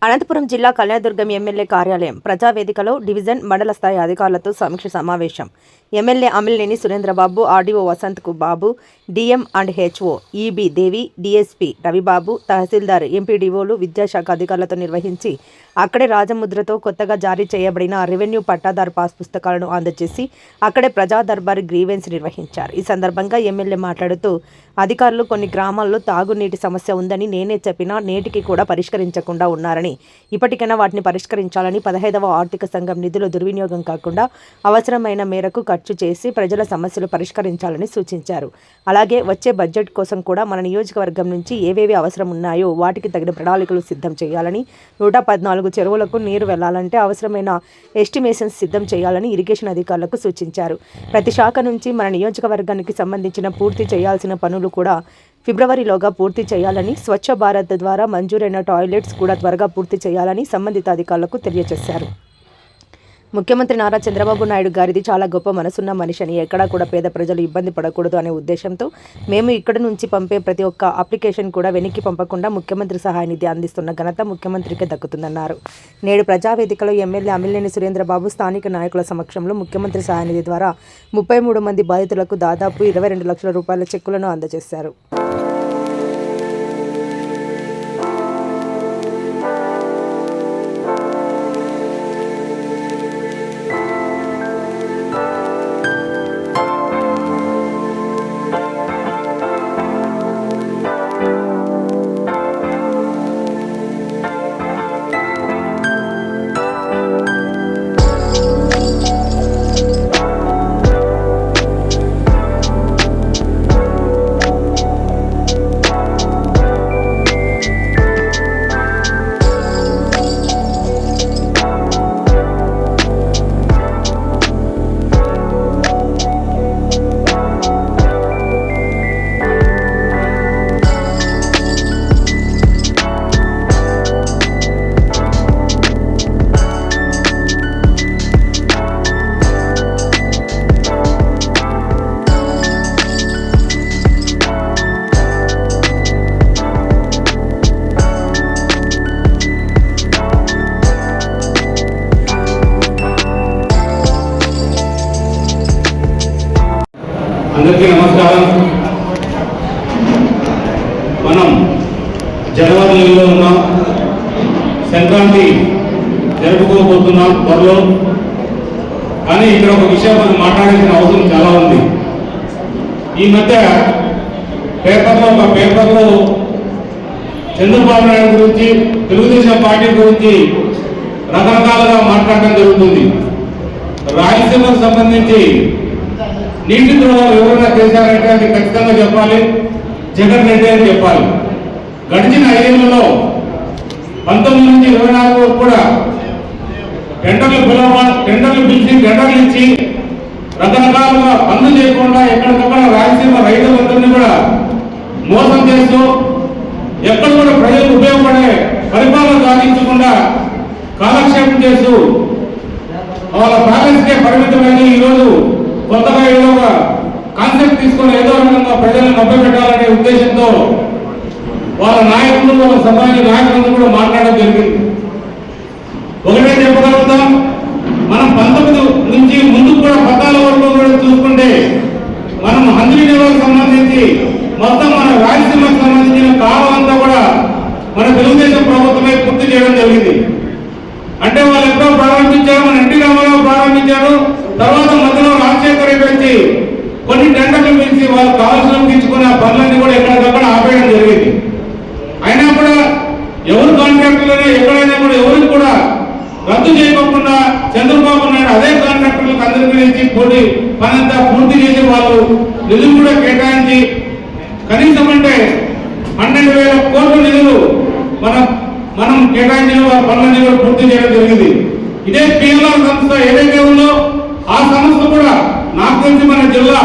అనంతపురం జిల్లా కళ్యాణదుర్గం ఎమ్మెల్యే కార్యాలయం ప్రజావేదికలో డివిజన్ మండల స్థాయి అధికారులతో సమీక్ష సమావేశం. MLA Amilineni Surendrababu, RDO Vasanth Babu, DM and HO E B Devi, DSP Ravibabu, tahsildar, ఎంపీడీఓలు, విద్యాశాఖ అధికారులతో నిర్వహించి అక్కడే రాజముద్రతో కొత్తగా జారీ చేయబడిన రెవెన్యూ పట్టాదారు పాస్ పుస్తకాలను అందజేసి అక్కడే ప్రజా దర్బార్ గ్రీవెన్స్ నిర్వహించారు. ఈ సందర్భంగా ఎమ్మెల్యే మాట్లాడుతూ, అధికారులు కొన్ని గ్రామాల్లో తాగునీటి సమస్య ఉందని నేనే చెప్పినా నేటికి కూడా పరిష్కరించకుండా ఉన్నారని, ఇప్పటికైనా వాటిని పరిష్కరించాలని, 15వ ఆర్థిక సంఘం నిధుల దుర్వినియోగం కాకుండా అవసరమైన మేరకు ఖర్చు చేసి ప్రజల సమస్యలు పరిష్కరించాలని సూచించారు. అలాగే వచ్చే బడ్జెట్ కోసం కూడా మన నియోజకవర్గం నుంచి ఏవేవి అవసరం ఉన్నాయో వాటికి తగిన ప్రణాళికలు సిద్ధం చేయాలని, 114 చెరువులకు నీరు వెళ్లాలంటే అవసరమైన ఎస్టిమేషన్స్ సిద్ధం చేయాలని ఇరిగేషన్ అధికారులకు సూచించారు. ప్రతి శాఖ నుంచి మన నియోజకవర్గానికి సంబంధించిన పూర్తి చేయాల్సిన పనులు కూడా ఫిబ్రవరిలోగా పూర్తి చేయాలని, స్వచ్ఛ భారత్ ద్వారా మంజూరైన టాయిలెట్స్ కూడా త్వరగా పూర్తి చేయాలని సంబంధిత అధికారులకు తెలియజేశారు. ముఖ్యమంత్రి నారా చంద్రబాబు నాయుడు గారిది చాలా గొప్ప మనసున్న మనిషి అని, ఎక్కడా కూడా పేద ప్రజలు ఇబ్బంది పడకూడదు అనే ఉద్దేశంతో మేము ఇక్కడి నుంచి పంపే ప్రతి ఒక్క అప్లికేషన్ కూడా వెనక్కి పంపకుండా ముఖ్యమంత్రి సహాయ నిధి అందిస్తున్న ఘనత ముఖ్యమంత్రికి దక్కుతుందన్నారు. నేడు ప్రజావేదికలో ఎమ్మెల్యే అమిలినేని సురేంద్రబాబు స్థానిక నాయకుల సమక్షంలో ముఖ్యమంత్రి సహాయ నిధి ద్వారా 33 మంది బాధితులకు దాదాపు 22 లక్షల రూపాయల చెక్కులను అందజేశారు. అందరికీ నమస్కారం. మనం జనవరి నెలలో ఉన్నాం. సంక్రాంతి జరుపుకోబోతున్నాం త్వరలో. కానీ ఇక్కడ ఒక విషయం మనం మాట్లాడాల్సిన అవసరం చాలా ఉంది. ఈ మధ్య పేపర్లో చంద్రబాబు నాయుడు గురించి, తెలుగుదేశం పార్టీ గురించి రకరకాలుగా మాట్లాడటం జరుగుతుంది. రాయలసీమకు సంబంధించి నీటి ద్రోహాలు ఎవరైనా చేశారంటే అది ఖచ్చితంగా చెప్పాలి, జగన్ రెడ్డి అని చెప్పాలి. గడిచిన 5 ఏళ్లలో 19 నుంచి 24 వరకు కూడా టెండర్లు పిలిచి టెండర్లు ఇచ్చి రకరకాలుగా పనులు చేయకుండా ఎక్కడికక్కడ రాయలసీమ రైతులందరినీ కూడా మోసం చేస్తూ ఎక్కడ కూడా ప్రజలకు ఉపయోగపడే పరిపాలన సాధించకుండా కాలక్షేపం చేస్తూ వాళ్ళ బ్యాలెన్స్కే పరిమితమైన ఈరోజు కొత్తగా ఏదో ఒక కాన్సెప్ట్ తీసుకొని ఏదో రకంగా ప్రజలను మభ్యపెట్టాలనే ఉద్దేశంతో వాళ్ళ నాయకులు, వాళ్ళ సమాజ నాయకులందరూ కూడా మాట్లాడడం జరిగింది. ఒకటే చెప్పగలుగుతాం, మనం 19 నుంచి ముందు కూడా 14 వరకు కూడా చూసుకుంటే మనం హంద్రీ నివాకు సంబంధించి మొత్తం మన రాయలసీమకు సంబంధించిన కాలం అంతా కూడా మన తెలుగుదేశం ప్రభుత్వమే పూర్తి చేయడం జరిగింది. అంటే వాళ్ళు ఎప్పుడో ప్రారంభించారు, మన ఎన్టీ రామారావు ప్రారంభించారు. తర్వాత మధ్యలో రాజశేఖర రెడ్డి వచ్చి కొన్ని టెండర్లు పిలిచి వాళ్ళు కావాల్సిన తీసుకుని ఆ పనులన్నీ కూడా ఎక్కడికక్కడ ఆపేయడం జరిగింది. అయినా కూడా ఎవరు కాంట్రాక్టర్లనే ఎక్కడైనా కూడా ఎవరికి కూడా రద్దు చేయకుండా చంద్రబాబు నాయుడు అదే కాంట్రాక్టర్లకు అందరికీ ఇచ్చి పనంతా పూర్తి చేసి వాళ్ళు నిధులు కూడా కేటాయించి కనీసం అంటే 12,000 కోట్ల నిధులు మనం కేటాయించిన పనులన్నీ కూడా పూర్తి చేయడం జరిగింది. ఇదే పిఎల్ఆర్ సంస్థ ఏదైతే ఉందో ఆ సంస్థ కూడా నాకు తెలిసి మన జిల్లా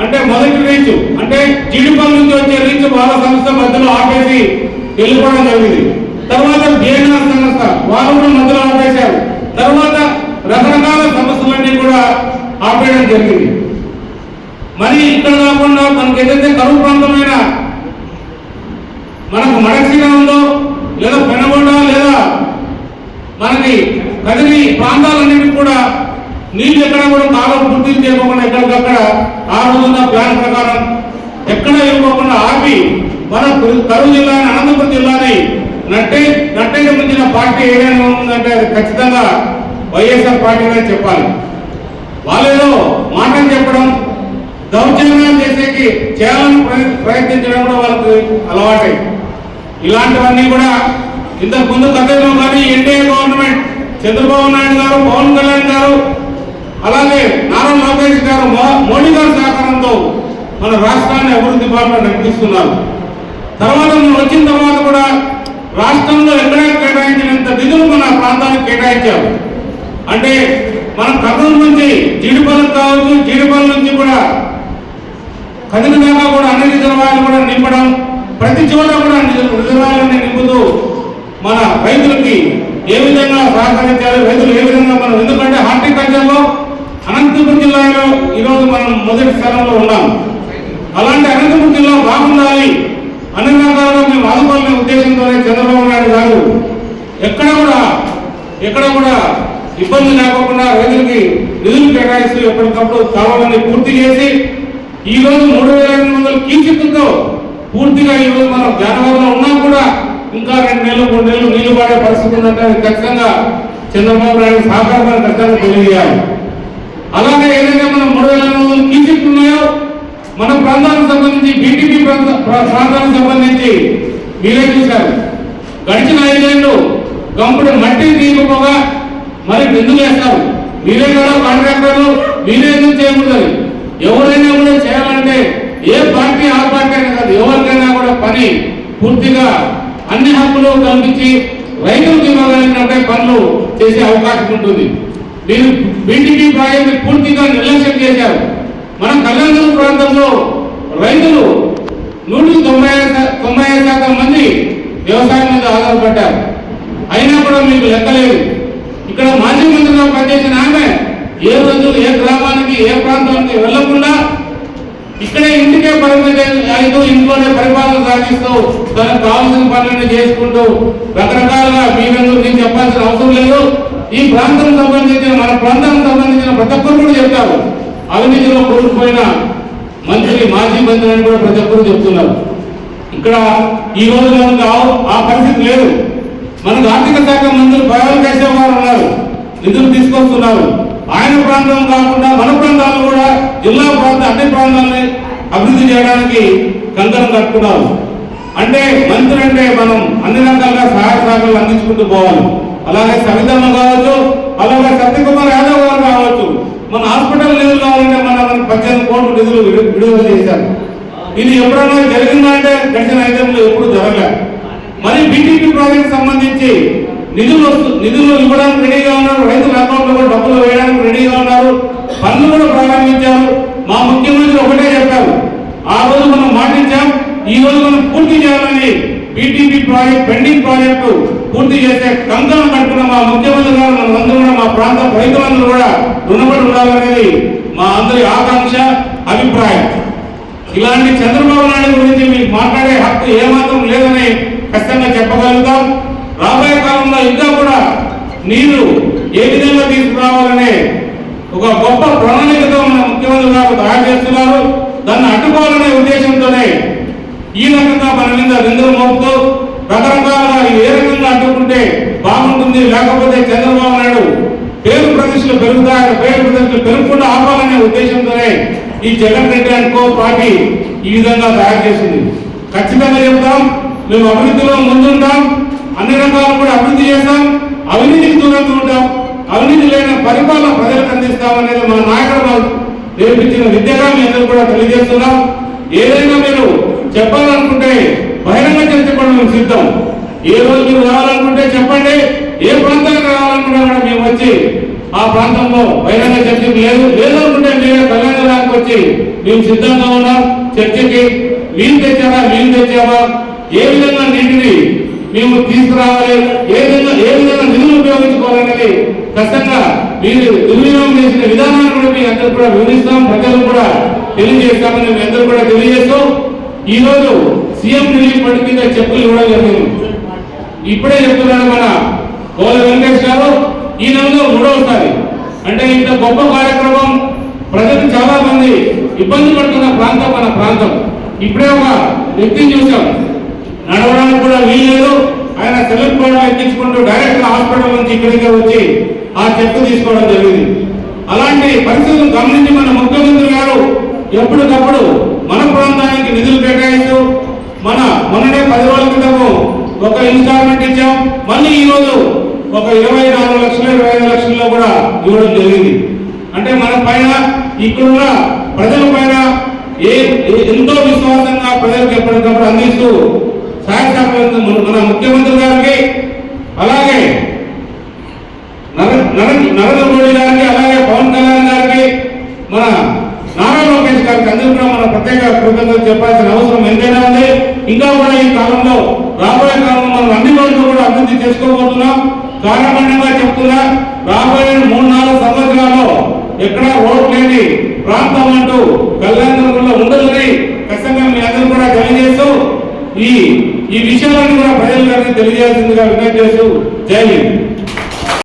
అంటే మొదటి రీచ్ అంటే జీడిపల్లి నుంచి వచ్చే రీచ్ వాళ్ళ సంస్థ మధ్యలో ఆపేసి వెళ్ళిపోవడం జరిగింది. తర్వాత బిఎన్ఆర్ సంస్థ వాళ్ళు కూడా మధ్యలో ఆపేశారు. తర్వాత రకరకాల సంస్థలన్నీ కూడా ఆపేయడం జరిగింది. మరి ఇక్కడ కాకుండా మనకి ఏదైతే కరువు ప్రాంతమైన మనకు మడక్సీన ఉందో లేదా పెనగొండ లేదా మనకి కదిరి ప్రాంతాలన్నింటినీ కూడా నీళ్ళు ఎక్కడ కూడా కాలం పూర్తి చేయకుండా ఎక్కడికక్కడ ఆ రోజున్న ప్లాన్ ప్రకారం ఎక్కడ ఇవ్వకుండా ఆపి మన కరువు జిల్లాని అనంతపురం జిల్లాని నట్టేట ముంచిన పార్టీ ఏదైనా ఉందంటే అది ఖచ్చితంగా వైఎస్ఆర్ పార్టీనే చెప్పాలి. వాళ్ళేదో మాటలు చెప్పడం, దౌర్జన్యాలు చేయాలని ప్రయత్నించడం కూడా వాళ్ళకి అలవాటై ఇలాంటివన్నీ కూడా ఇంతకు ముందు గతంలో కానీ ఎన్డీఏ గవర్నమెంట్ చంద్రబాబు నాయుడు గారు, పవన్ కళ్యాణ్ గారు, అలాగే నారా లోకేష్ గారు, మోడీ గారి సహకారంతో మన రాష్ట్రాన్ని అభివృద్ధి బాటలో నడిపిస్తున్నారు. తర్వాత మనం వచ్చిన తర్వాత కూడా రాష్ట్రంలో ఎక్కడా కేటాయించినంత నిధులు మన ప్రాంతానికి కేటాయించారు. అంటే మనం కర్నూలు నుంచి జీడిపల్లి కావచ్చు, జీడిపల్లి నుంచి కూడా కదిరి దాకా కూడా అన్ని రిజర్వాయర్లు కూడా నింపడం, ప్రతి చోట కూడా రిజర్వాయర్లని నింపుతూ మన రైతులకి ఏ విధంగా సహకరించాలి, రైతులు ఏ విధంగా మనం, ఎందుకంటే హార్టికల్చర్లో అనంతపురం జిల్లాలో ఈరోజు మనం మొదటి స్థానంలో ఉన్నాం. అలాంటి అనంతపురం జిల్లా బాగుండాలి అన్ని రకాలుగా మేము ఆదుకోవాలనే ఉద్దేశంతోనే చంద్రబాబు నాయుడు గారు ఎక్కడ కూడా ఇబ్బంది లేకుండా రైతులకి నిధులు కేటాయిస్తూ ఎప్పటికప్పుడు కావాలని పూర్తి చేసి ఈరోజు 3,800 క్యూసెక్కులతో పూర్తిగా ఈరోజు మనం జనవరిలో ఉన్నా కూడా ఇంకా 2 నెలలు 3 నెలలు నీళ్లు పడే పరిస్థితి ఉందంటే ఖచ్చితంగా చంద్రబాబు నాయుడు సహకారాన్ని ఖచ్చితంగా తెలియజేయాలి. అలాగే ఏదైతే మనం 3,800 క్యూసెక్లు ఉన్నాయో మన ప్రాంతానికి సంబంధించి బీటీపీ ప్రాంతానికి సంబంధించి మీరే చూశారు. గడిచిన 5 ఏళ్ళు గంపుడు మట్టి తీయకపోగా మరి బిందులు వేస్తారు. మీరే కదా కాంట్రాక్టర్లు, మీరే ఎందుకు చేయకూడదు? ఎవరైనా కూడా చేయాలంటే ఏ పార్టీ ఆ పార్టీ అనే కాదు, ఎవరికైనా కూడా పని పూర్తిగా అన్ని హక్కులు కల్పించి రైతులకు ఇవ్వగలిగినట్టే పనులు చేసే అవకాశం ఉంటుంది. మీరు బీటీపీ ప్రాజెక్టు పూర్తిగా నిర్లక్ష్యం చేశారు. మన కళ్యాణ ప్రాంతంలో రైతులు 195% మంది వ్యవసాయం మీద ఆధారపడ్డారు. అయినా కూడా మీకు లెక్కలేదు. ఇక్కడ మాజీ మంత్రిగా పనిచేసిన ఆమె ఏ రోజు ఏ గ్రామానికి ఏ ప్రాంతానికి వెళ్లకుండా ఇక్కడే ఇంటికే పరిమితం అయితే ఇంట్లోనే పరిపాలన సాగిస్తూ తనకు కావాల్సిన పనులను చేసుకుంటూ రకరకాలుగా మీరందరూ నేను చెప్పాల్సిన అవసరం లేదు. ఈ ప్రాంతం సంబంధించిన మన ప్రాంతానికి సంబంధించిన ప్రతి ఒక్కరు కూడా చెప్తారు. అవినీతిలో కూరుకుపోయిన మంత్రి, మాజీ మంత్రి అని కూడా ప్రతి ఒక్కరు చెప్తున్నారు. ఇక్కడ ఈ రోజు మనకు ఆ పరిస్థితి లేదు. మనకు ఆర్థిక శాఖ మంత్రులు బయలు కేశవ్ గారు ఉన్నారు, నిధులు తీసుకొస్తున్నారు. ఆయన ప్రాంతం కాకుండా మన ప్రాంతాలను కూడా జిల్లా అన్ని ప్రాంతాలని అభివృద్ధి చేయడానికి కంకణం కట్టుకున్నారు. అంటే మంత్రి అంటే మనం అన్ని రకాలుగా సహాయ సహకారాలు అందించుకుంటూ పోవాలి. అలాగే సవితమ్మ కావచ్చు, అలాగే సత్యకుమార్ యాదవ్ గారు కావచ్చు, మన హాస్పిటల్ నిధులు కావాలంటే మన 18 కోట్ల నిధులు విడుదల చేశారు. ఇది ఎప్పుడైనా జరిగిందంటే గడిచిన 5 ఏళ్ళు ఎప్పుడు జరగలేదు. మరి బీటీపీ ప్రాజెక్ట్ సంబంధించి నిధులు ఇవ్వడానికి రెడీగా ఉన్నారు. రైతుల అకౌంట్లో కూడా డబ్బులు వేయడానికి రెడీగా ఉన్నారు. పనులు కూడా ప్రారంభించారు. మా ముఖ్యమంత్రి ఒకటే చెప్పారు, ఆ రోజు మనం మాటించాం, ఈ రోజు మనం పూర్తి చేయాలని బీటీపీ ప్రాజెక్ట్ పెండింగ్ ప్రాజెక్టు పూర్తి చేసే కంకణం కట్టుకున్న మా ముఖ్యమంత్రి గారు మనందరూ కూడా మా ప్రాంత రైతులందరూ కూడా రుణపడి ఉండాలనేది మా అందరి ఆకాంక్ష, అభిప్రాయం. ఇలాంటి చంద్రబాబు నాయుడు గురించి మీకు మాట్లాడే హక్కు ఏమాత్రం లేదని ఖచ్చితంగా చెప్పగలుగుతాం. రాబోయే కాలంలో ఇంకా కూడా నీరు ఏ విధంగా తీసుకురావాలనే ఒక గొప్ప ప్రణాళికతో మన ముఖ్యమంత్రి గారు తయారు చేస్తున్నారు. దాన్ని అడ్డుకోవాలనే ఉద్దేశంతోనే ఈ రకంగా మన మీద నిందలు మోపుతూ రకరకాలుగా ఏ రకంగా అడ్డుకుంటే బాగుంటుంది, లేకపోతే చంద్రబాబు నాయుడు పేరు ప్రతిష్టలు పెరుగుతాయి, పేరు ప్రతిష్టలు పెరగకుండా ఆపాలనే ఉద్దేశంతోనే ఈ Jagan Reddy and co party ఈ విధంగా తయారు చేసింది. ఖచ్చితంగా చెప్తాం, మేము అభివృద్ధిలో ముందుంటాం, అన్ని రకాలు కూడా అభివృద్ధి చేస్తాం, అవినీతికి దూరంగా ఉంటాం, అవినీతి లేని పరిపాలన ప్రజలకు అందిస్తామనేది మా నాయకుడు నేర్పించిన విద్యగా మీ అందరూ కూడా తెలియజేస్తున్నాం. ఏదైనా మీరు చెప్పాలనుకుంటే బహిరంగ చర్చ కూడా మేము సిద్ధం. ఏ రోజు మీరు రావాలనుకుంటే చెప్పండి, ఏ ప్రాంతానికి రావాలనుకున్నా కూడా మేము వచ్చి ఆ ప్రాంతంలో బహిరంగ చర్చకు లేదనుకుంటే మీరే కళ్యాణానికి వచ్చి మేము సిద్ధంగా ఉన్నాం చర్చకి. మీరు తెచ్చామా, ఏ విధంగా నీటిని మేము తీసుకురావాలి, ఏ విధంగా నిధులు ఉపయోగించుకోవాలనేది ఖచ్చితంగా మీరు దుర్వినియోగం చేసిన విధానాన్ని కూడా మీ అందరూ కూడా వివరిస్తాం, ప్రజలు కూడా తెలియజేస్తామని మీ అందరూ కూడా తెలియజేస్తూ ఈ రోజు సీఎం రిలీఫ్ ఫండ్ కింద చెప్పులు ఇవ్వడం జరిగింది. ఇప్పుడే చెప్తున్నాను, మన గోల వెంకటేష్ గొప్ప కార్యక్రమం ప్రజలు చాలా మంది ఇబ్బంది పడుతున్న ప్రాంతం మన ప్రాంతం. ఇప్పుడే ఒక వ్యక్తిని చూసాం, నడవడానికి కూడా వీల్లేదు. ఆయన సెలెక్ట్ బాడీ ఎక్కించుకుంటూ డైరెక్ట్ హాస్పిటల్ నుంచి ఇక్కడికే వచ్చి ఆ చెక్ తీసుకోవడం జరిగింది. అలాంటి పరిస్థితులను గమనించి మన ముఖ్యమంత్రి గారు ఎప్పటికప్పుడు మన ప్రాంతానికి నిధులు కేటాయిస్తూ మొన్ననే 10 రోజుల క్రితము ఒక ఇన్స్టాల్మెంట్ ఇచ్చాం. మళ్ళీ ఈరోజు ఒక 24 లక్షలు 25 లక్షల్లో కూడా ఇవ్వడం జరిగింది. అంటే మన పైన ఇక్కడున్న ప్రజల పైన ఎంతో విశ్వాసంగా ప్రజలకు ఎప్పటికప్పుడు అందిస్తూ సహాయ సహకారాలు మన ముఖ్యమంత్రి గారికి, అలాగే నరేంద్ర మోడీ గారికి, అలాగే పవన్ కళ్యాణ్ గారికి, మన నారా లోకేష్ గారికి అందరూ కూడా మన ప్రత్యేక కృతజ్ఞతలు చెప్పాల్సిన అవసరం ఎంతైనా ఉంది. ఇంకా కూడా ఈ కాలంలో రాబోయే కాలంలో మనం అన్ని రోజులు కూడా అభివృద్ధి చేసుకోబోతున్నాం. కారణంగా చెప్తున్నా, రాబోయే 3-4 సంవత్సరాల్లో ఎక్కడా రోడ్ లేని ప్రాంతం అంటూ కళ్యాణంలో ఉండదని ఖచ్చితంగా మీ అందరూ కూడా తెలియజేస్తూ ఈ విషయాలను కూడా ప్రజలకు తెలియజేయాల్సిందిగా విజ్ఞప్తి చేస్తూ జై హింద్.